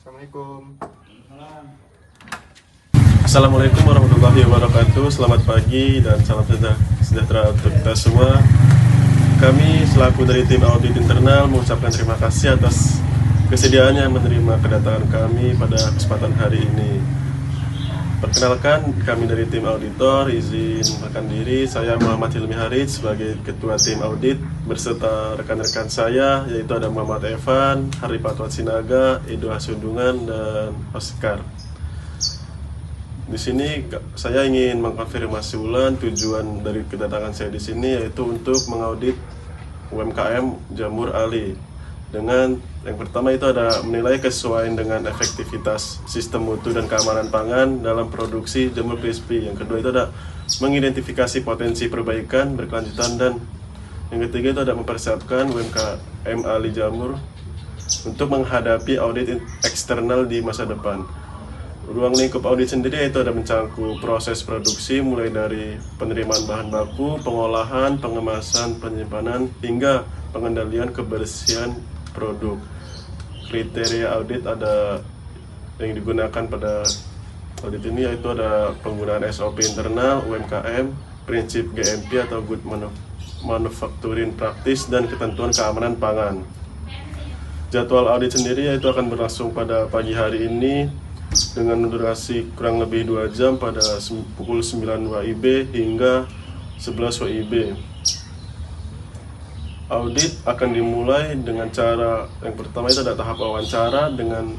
Assalamualaikum. Assalamualaikum warahmatullahi wabarakatuh. Selamat pagi dan salam sejahtera untuk kita semua. Kami selaku dari tim audit internal mengucapkan terima kasih atas kesediaannya menerima kedatangan kami pada kesempatan hari ini. Perkenalkan, kami dari tim auditor, izin memperkenalkan diri. Saya Muhammad Hilmi Harid sebagai ketua tim audit berserta rekan-rekan saya, yaitu ada Muhammad Evan, Haripatwat Sinaga, Edo Hasundungan, dan Oscar. Di sini saya ingin mengkonfirmasi ulang tujuan dari kedatangan saya di sini, yaitu untuk mengaudit UMKM Jamur Ali. Dengan yang pertama itu ada menilai kesesuaian dengan efektivitas sistem mutu dan keamanan pangan dalam produksi jamur crispy. Yang kedua itu ada mengidentifikasi potensi perbaikan berkelanjutan, dan yang ketiga itu ada mempersiapkan UMKM Ali Jamur untuk menghadapi audit eksternal di masa depan. Ruang lingkup audit sendiri itu ada mencangkup proses produksi mulai dari penerimaan bahan baku, pengolahan, pengemasan, penyimpanan, hingga pengendalian kebersihan produk. Kriteria audit ada yang digunakan pada audit ini yaitu ada penggunaan SOP internal UMKM, prinsip GMP atau Good Manufacturing Practice, dan ketentuan keamanan pangan. Jadwal audit sendiri yaitu akan berlangsung pada pagi hari ini dengan durasi kurang lebih 2 jam pada pukul 9 WIB hingga 11 WIB. Audit akan dimulai dengan cara yang pertama itu ada tahap wawancara dengan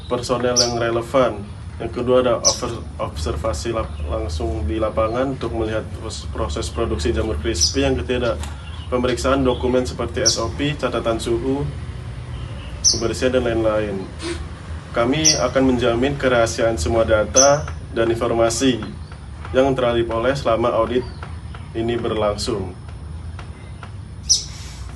personel yang relevan. Yang kedua ada observasi langsung di lapangan untuk melihat proses produksi jamur crispy. Yang ketiga ada pemeriksaan dokumen seperti SOP, catatan suhu, kebersihan, dan lain-lain. Kami akan menjamin kerahasiaan semua data dan informasi yang telah diperoleh selama audit ini berlangsung.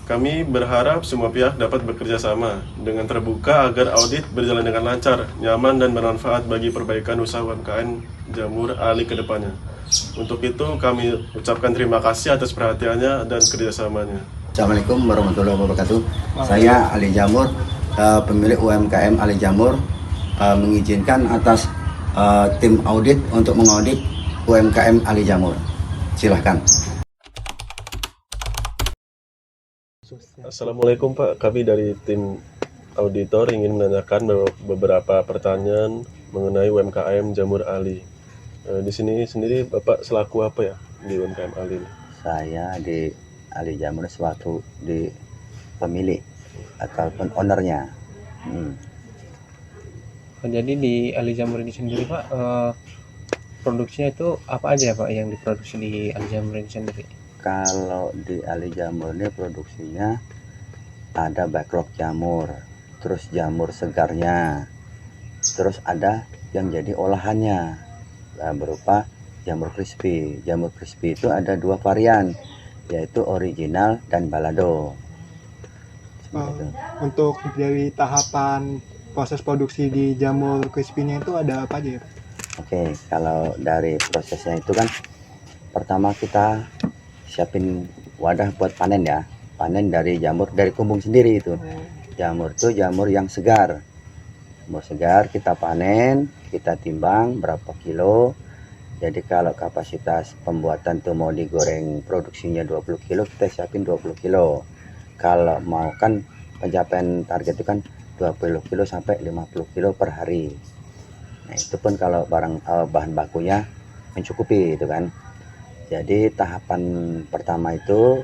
Kami berharap semua pihak dapat bekerja sama dengan terbuka agar audit berjalan dengan lancar, nyaman, dan bermanfaat bagi perbaikan usaha UMKM Jamur Ali ke depannya. Untuk itu kami ucapkan terima kasih atas perhatiannya dan kerjasamanya. Assalamualaikum warahmatullahi wabarakatuh. Saya Ali Jamur, pemilik UMKM Ali Jamur, mengizinkan atas tim audit untuk mengaudit UMKM Ali Jamur. Silahkan. Assalamualaikum Pak, kami dari tim auditor ingin menanyakan beberapa pertanyaan mengenai UMKM Jamur Ali. Di sini sendiri Bapak selaku apa ya di UMKM Ali? Saya di Ali Jamur suatu di pemilik ataupun ownernya. Jadi di Ali Jamur ini sendiri Pak, produksinya itu apa aja ya Pak yang diproduksi di Ali Jamur ini sendiri? Kalau di Ali Jamur ini produksinya ada backlog jamur, terus jamur segarnya, terus ada yang jadi olahannya, berupa jamur crispy. Jamur crispy itu ada 2 varian, yaitu original dan balado. Untuk dari tahapan proses produksi di jamur crispy-nya itu ada apa aja ya Pak? Oke, kalau dari prosesnya itu kan pertama kita siapin wadah buat panen ya. Panen dari jamur, dari kumbung sendiri itu. Jamur itu jamur yang segar. Jamur segar kita panen, kita timbang berapa kilo. Jadi kalau kapasitas pembuatan tuh mau digoreng produksinya 20 kilo, kita siapin 20 kilo. Kalau mau kan pencapaian target itu kan 20 kilo sampai 50 kilo per hari. Nah itu pun kalau bahan bakunya mencukupi itu kan. Jadi tahapan pertama itu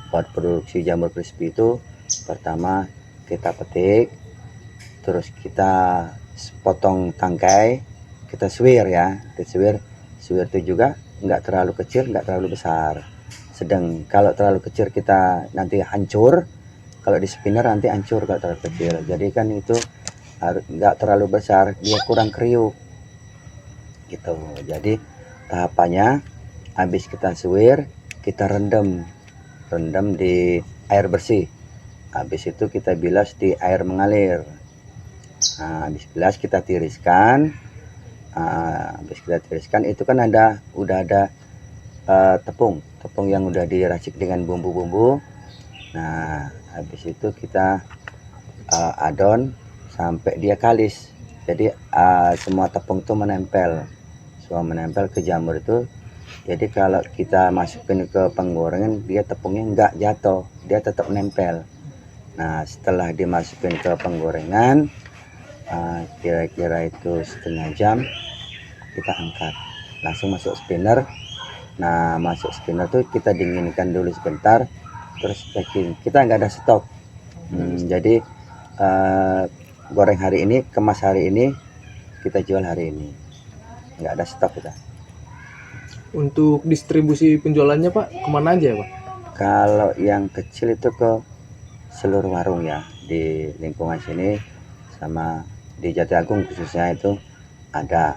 buat produksi jamur crispy itu pertama kita petik, terus kita potong tangkai, kita suwir ya, suwir itu juga nggak terlalu kecil, nggak terlalu besar, sedang. Kalau terlalu kecil kita nanti hancur, kalau di spinner nanti hancur kalau terlalu kecil. Jadi kan itu harus nggak terlalu besar, dia kurang kriuk gitu. Jadi tahapannya habis kita suwir, kita rendam di air bersih. Habis itu kita bilas di air mengalir. Nah, habis bilas kita tiriskan. Habis kita tiriskan itu kan udah ada tepung yang udah diracik dengan bumbu-bumbu. Nah, habis itu kita adon sampai dia kalis. Jadi semua tepung itu menempel, semua menempel ke jamur itu. Jadi kalau kita masukin ke penggorengan, dia tepungnya nggak jatuh, dia tetap nempel. Nah, setelah dimasukin ke penggorengan, kira-kira itu setengah jam, kita angkat, langsung masuk spinner. Nah, masuk spinner tuh kita dinginkan dulu sebentar, terus packing. Kita nggak ada stok. Jadi goreng hari ini, kemas hari ini, kita jual hari ini. Nggak ada stok kita. Untuk distribusi penjualannya Pak, kemana aja ya Pak? Kalau yang kecil itu ke seluruh warung ya, di lingkungan sini sama di Jati Agung khususnya itu ada.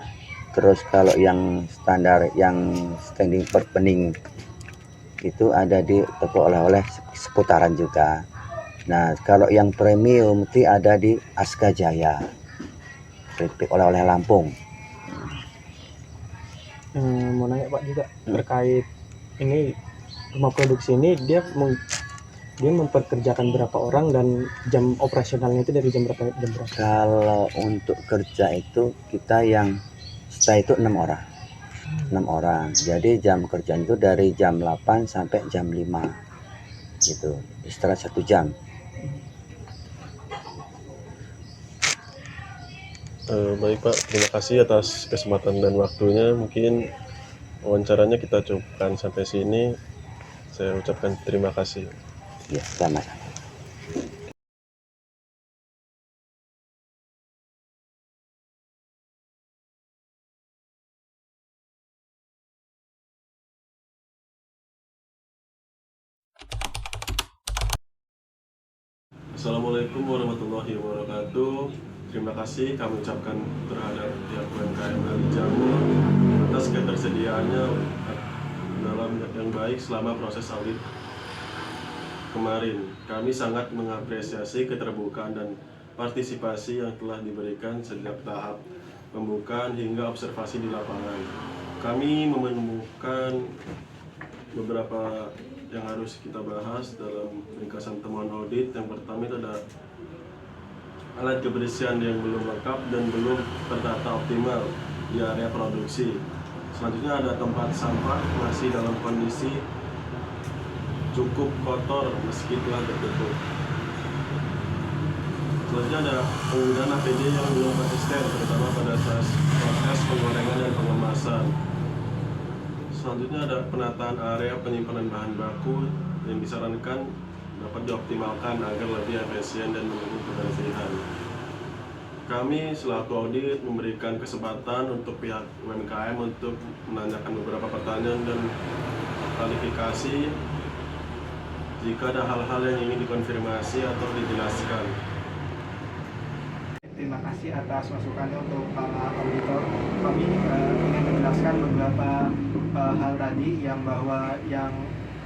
Terus kalau yang standar, yang standing per bening itu ada di toko oleh-oleh seputaran juga. Nah, kalau yang premium itu ada di Aska Jaya, keripik oleh-oleh Lampung. Mau nanya Pak juga terkait ini rumah produksi ini dia memperkerjakan berapa orang dan jam operasionalnya itu dari jam berapa jam berapa? Kalau untuk kerja itu kita yang stay itu 6 orang. 6 orang. Jadi jam kerjaan itu dari jam 8 sampai jam 5. Gitu. Istirahat 1 jam. Baik Pak, terima kasih atas kesempatan dan waktunya. Mungkin wawancaranya kita cukupkan sampai sini. Saya ucapkan terima kasih. Ya, sama-sama. Assalamualaikum warahmatullahi wabarakatuh. Terima kasih kami ucapkan terhadap pihak UMKM Ali Jamur atas ketersediaannya dalam yang baik selama proses audit kemarin. Kami sangat mengapresiasi keterbukaan dan partisipasi yang telah diberikan sejak tahap pembukaan hingga observasi di lapangan. Kami menemukan beberapa yang harus kita bahas dalam ringkasan temuan audit. Yang pertama itu ada alat kebersihan yang belum lengkap dan belum tertata optimal di area produksi. Selanjutnya ada tempat sampah masih dalam kondisi cukup kotor meski telah tertutup. Selanjutnya ada penggunaan APD yang belum konsisten, terutama pada saat proses penggorengan dan pengemasan. Selanjutnya ada penataan area penyimpanan bahan baku yang disarankan dapat dioptimalkan agar lebih efisien dan mendukung kebersihan. Kami selaku audit memberikan kesempatan untuk pihak UMKM untuk menanyakan beberapa pertanyaan dan klarifikasi jika ada hal-hal yang ingin dikonfirmasi atau dijelaskan. Terima kasih atas masukannya untuk para auditor. Kami ingin menjelaskan beberapa hal tadi yang bahwa yang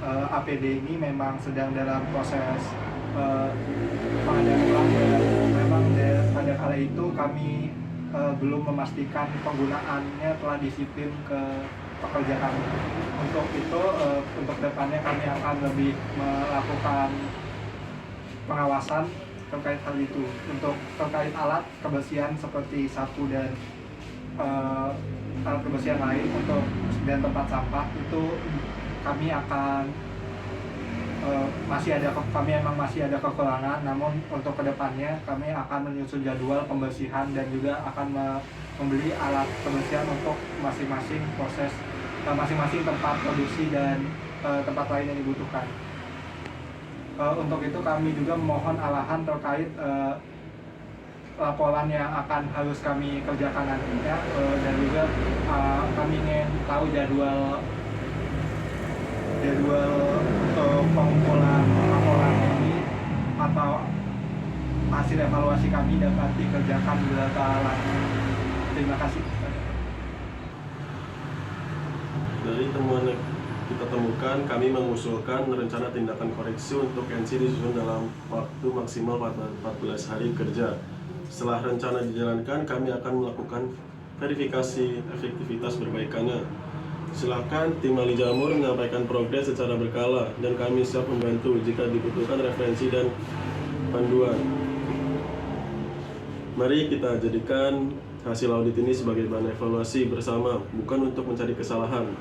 APD ini memang sedang dalam proses pengadaan ulang dan memang pada kala itu kami belum memastikan penggunaannya telah disiplin ke pekerja kami. Untuk itu, untuk depannya kami akan lebih melakukan pengawasan terkait hal itu. Untuk terkait alat kebersihan seperti sapu dan alat kebersihan lain untuk dan tempat sampah itu kami akan kami emang masih ada kekurangan, namun untuk kedepannya kami akan menyusun jadwal pembersihan dan juga akan membeli alat kebersihan untuk masing-masing proses, masing-masing tempat produksi dan tempat lain yang dibutuhkan. Untuk itu kami juga memohon arahan terkait laporan yang akan harus kami kerjakan nantinya, dan juga kami ingin tahu jadwal untuk pengumpulan laporan ini atau hasil evaluasi kami dapat dikerjakan berapa lama. Terima kasih. Dari temuan yang kita temukan, kami mengusulkan rencana tindakan koreksi untuk NC disusun dalam waktu maksimal 14 hari kerja. Setelah rencana dijalankan, kami akan melakukan verifikasi efektivitas perbaikannya. Silakan tim Ali Jamur menyampaikan progres secara berkala dan kami siap membantu jika dibutuhkan referensi dan panduan. Mari kita jadikan hasil audit ini sebagai bahan evaluasi bersama, bukan untuk mencari kesalahan,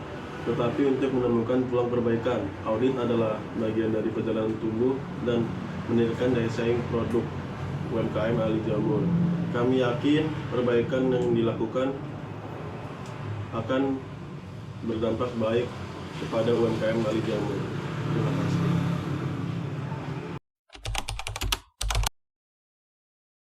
tetapi untuk menemukan peluang perbaikan. Audit adalah bagian dari perjalanan tumbuh dan meningkatkan daya saing produk UMKM Ali Jamur. Kami yakin perbaikan yang dilakukan akan berdampak baik kepada UMKM Ali Jamur. Terima kasih.